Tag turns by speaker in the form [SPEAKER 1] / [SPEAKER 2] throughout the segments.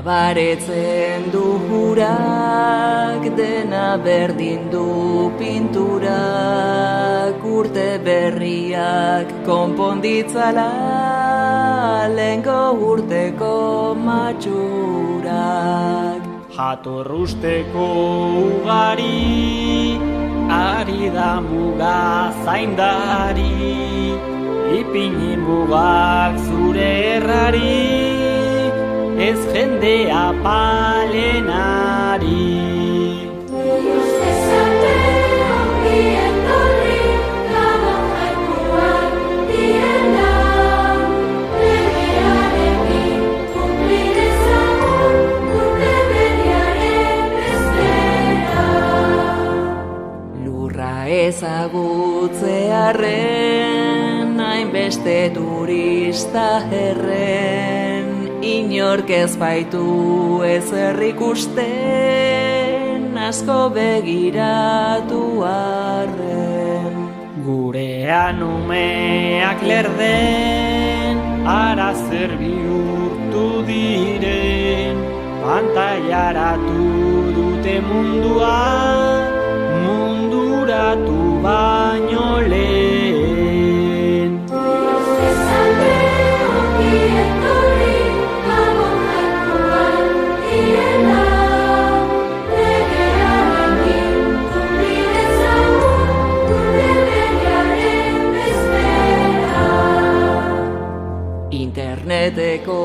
[SPEAKER 1] Baretzen du hurak, dena berdin du pinturak, urte berriak konponditzala, lehenko urteko matxurak.
[SPEAKER 2] Jatorrusteko ugari, ari da muga zaindari, ipini mugak zure errari, ez jendea palenari.
[SPEAKER 1] Lurra ezagutzearren, hainbeste turista herren, inork ez baitu ezer ikusten, asko begiratu arren.
[SPEAKER 2] Gurean umeak lerden, ara zer bihurtu diren, pantailaratu dute mundua, munduratu baino lehen.
[SPEAKER 1] Interneteko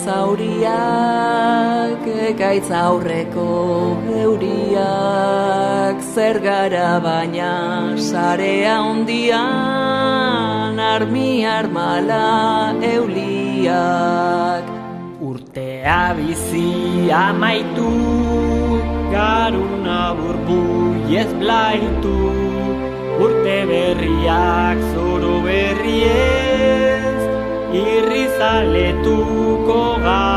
[SPEAKER 1] zauriak, ekaitz aurreko euriak, zer gara baina sarea hundian, armi armala euliak.
[SPEAKER 2] Urtea bizi amaitu, garuna burbuiez blaitu, urte berriak zoro berriez, irrizaletuko gara.